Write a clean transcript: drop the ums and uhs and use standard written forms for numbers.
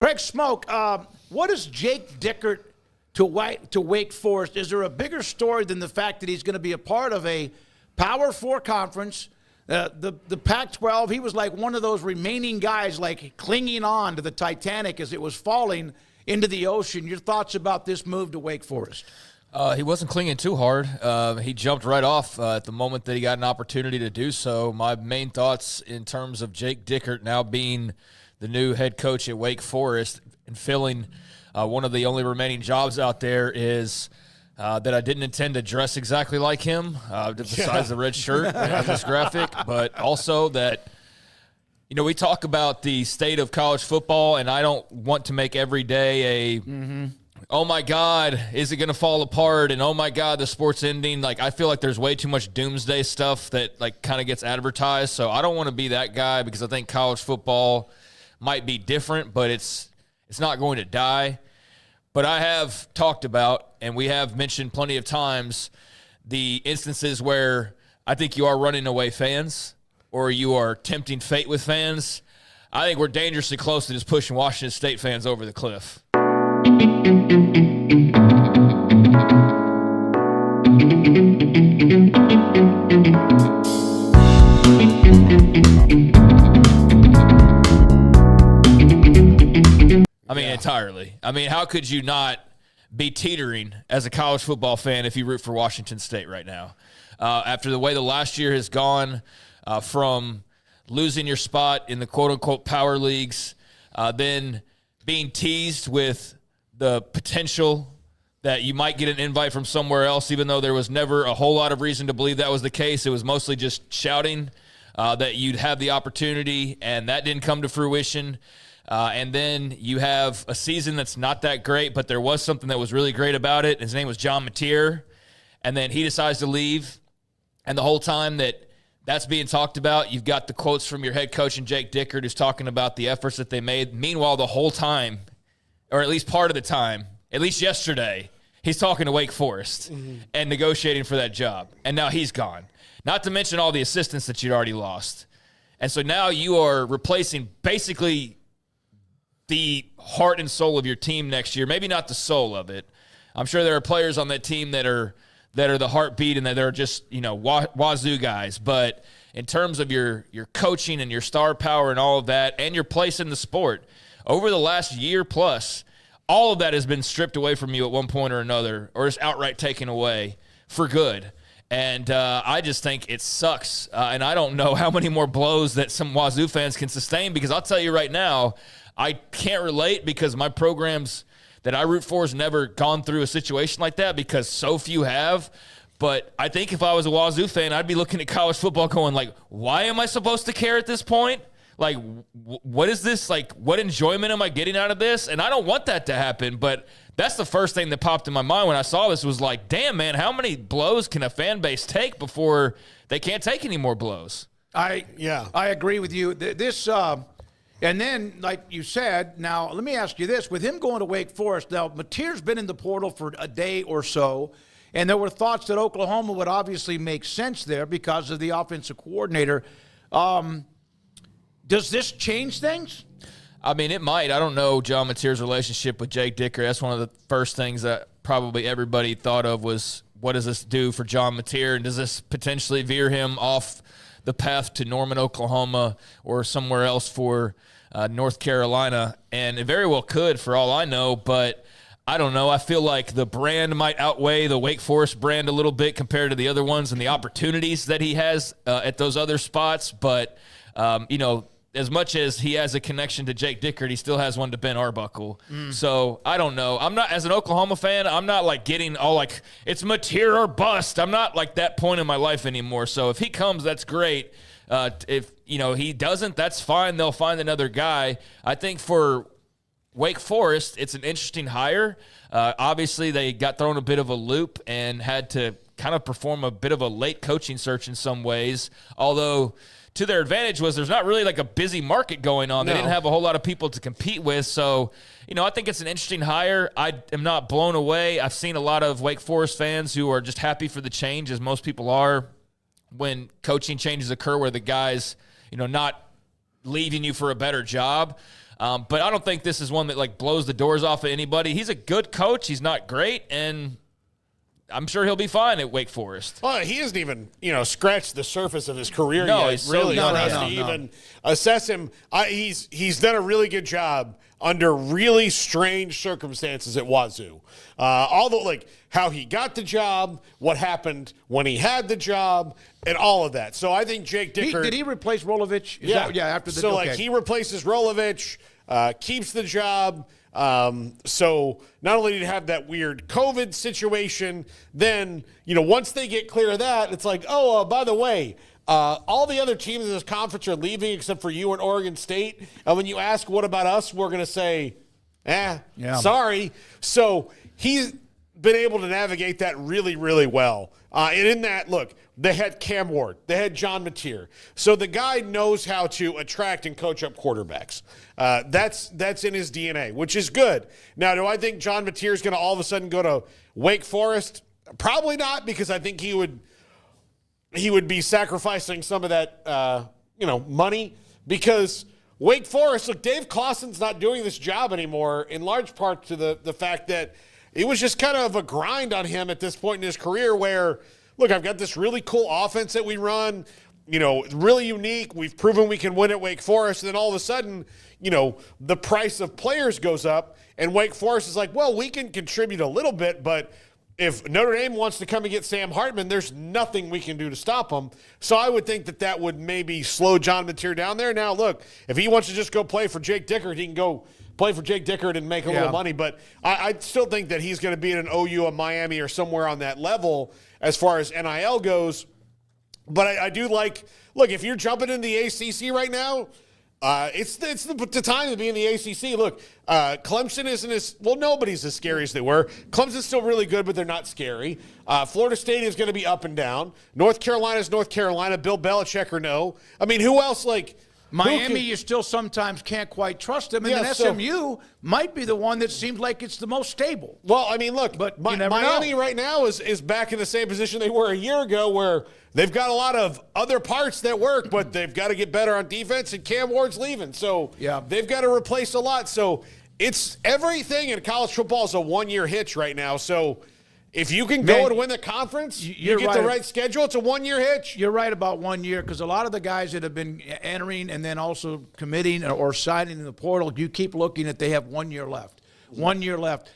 Craig Smoak, what is Jake Dickert to Wake Forest? Is there a bigger story than the fact that he's going to be a part of a Power 4 conference? The Pac-12, he was like one of those remaining guys like clinging on to the Titanic as it was falling into the ocean. Your thoughts about this move to Wake Forest? He wasn't clinging too hard. He jumped right off at the moment that he got an opportunity to do so. My main thoughts in terms of Jake Dickert now being the new head coach at Wake Forest and filling one of the only remaining jobs out there is that I didn't intend to dress exactly like him, besides the red shirt and this graphic, but also that, you know, we talk about the state of college football, and I don't want to make every day a oh my God, is it going to fall apart? And oh my God, the sport's ending. Like, I feel like there's way too much doomsday stuff that like kind of gets advertised. So I don't want to be that guy because I think college football might be different, but it's not going to die. But I have talked about, and we have mentioned plenty of times, the instances where I think you are running away fans or you are tempting fate with fans. I think we're dangerously close to just pushing Washington State fans over the cliff. I mean, entirely. I mean, how could you not be teetering as a college football fan if you root for Washington State right now? After the way the last year has gone, from losing your spot in the quote-unquote power leagues, then being teased with the potential that you might get an invite from somewhere else, even though there was never a whole lot of reason to believe that was the case. It was mostly just shouting that you'd have the opportunity, and that didn't come to fruition. And then you have a season that's not that great, but there was something that was really great about it. His name was John Mateer, and then he decides to leave. And the whole time that's being talked about, you've got the quotes from your head coach and Jake Dickert, who's talking about the efforts that they made. Meanwhile, the whole time, or at least part of the time, at least yesterday, he's talking to Wake Forest and negotiating for that job. And now he's gone. Not to mention all the assistants that you'd already lost. And so now you are replacing basically the heart and soul of your team next year. Maybe not the soul of it. I'm sure there are players on that team that are the heartbeat and that they're just, you know, wazoo guys. But in terms of your coaching and your star power and all of that and your place in the sport, over the last year plus, all of that has been stripped away from you at one point or another, or just outright taken away for good. And I just think it sucks. And I don't know how many more blows that some Wazoo fans can sustain, because I'll tell you right now, I can't relate because my programs that I root for has never gone through a situation like that, because so few have. But I think if I was a Wazoo fan, I'd be looking at college football going like, why am I supposed to care at this point? Like, what is this? Like, what enjoyment am I getting out of this? And I don't want that to happen, but that's the first thing that popped in my mind when I saw this was like, damn, man, how many blows can a fan base take before they can't take any more blows? I agree with you. And then, like you said, now let me ask you this. With him going to Wake Forest, now Mateer's been in the portal for a day or so, and there were thoughts that Oklahoma would obviously make sense there because of the offensive coordinator. Does this change things? I mean, it might. I don't know John Mateer's relationship with Jake Dickert. That's one of the first things that probably everybody thought of was, what does this do for John Mateer? And does this potentially veer him off the path to Norman, Oklahoma, or somewhere else for North Carolina? And it very well could, for all I know, but I don't know. I feel like the brand might outweigh the Wake Forest brand a little bit compared to the other ones and the opportunities that he has at those other spots. But, you know, as much as he has a connection to Jake Dickert, he still has one to Ben Arbuckle. So I don't know. I'm not, as an Oklahoma fan, I'm not like getting all like, it's Mateer or bust. I'm not like that point in my life anymore. So if he comes, that's great. If, you know, he doesn't, that's fine. They'll find another guy. I think for Wake Forest, it's an interesting hire. Obviously, they got thrown a bit of a loop and had to kind of perform a bit of a late coaching search in some ways, although to their advantage was there's not really like a busy market going on. They didn't have a whole lot of people to compete with. So, you know, I think it's an interesting hire. I am not blown away. I've seen a lot of Wake Forest fans who are just happy for the change, as most people are, when coaching changes occur where the guy's, you know, not leaving you for a better job. But I don't think this is one that like blows the doors off of anybody. He's a good coach. He's not great, and I'm sure he'll be fine at Wake Forest. Well, he hasn't even, scratched the surface of his career No, yet. he's so Really, young. for us to even assess him. He's done a really good job under really strange circumstances at Wazoo. Although, like, how he got the job, what happened when he had the job, and all of that. So I think Jake Dickert. Did he replace Rolovich? After the So, he replaces Rolovich, keeps the job. So not only did he have that weird COVID situation, then, once they get clear of that, it's like, by the way, all the other teams in this conference are leaving except for you and Oregon State. And when you ask, what about us? We're going to say, sorry. So he's been able to navigate that really, really well. And in that, look, they had Cam Ward. They had John Mateer. So the guy knows how to attract and coach up quarterbacks. That's in his DNA, which is good. Now, do I think John Mateer is going to all of a sudden go to Wake Forest? Probably not, because I think he would be sacrificing some of that, money, because Wake Forest, look, Dave Clawson's not doing this job anymore, in large part to the fact that it was just kind of a grind on him at this point in his career where, look, I've got this really cool offense that we run, really unique. We've proven we can win at Wake Forest. And then all of a sudden, the price of players goes up, and Wake Forest is like, well, we can contribute a little bit, but if Notre Dame wants to come and get Sam Hartman, there's nothing we can do to stop them. So I would think that would maybe slow John Mateer down there. Now, look, if he wants to just go play for Jake Dickert, he can go play for Jake Dickert and make a little money. But I still think that he's going to be at an OU, a Miami, or somewhere on that level as far as NIL goes. But I do like, look, if you're jumping in the ACC right now, it's the time to be in the ACC. Look, Clemson isn't nobody's as scary as they were. Clemson's still really good, but they're not scary. Florida State is going to be up and down. North Carolina's North Carolina. Bill Belichick or no. I mean, who else, Miami, you still sometimes can't quite trust them. And then SMU might be the one that seems like it's the most stable. Well, I mean, look, but you never Miami know. right now is back in the same position they were a year ago, where they've got a lot of other parts that work, but they've got to get better on defense, and Cam Ward's leaving. So they've got to replace a lot. So it's everything in college football is a one-year hitch right now. So if you can go and win the conference, you get the right schedule, it's a one-year hitch. You're right about 1 year, because a lot of the guys that have been entering and then also committing or signing in the portal, you keep looking at they have 1 year left. 1 year left.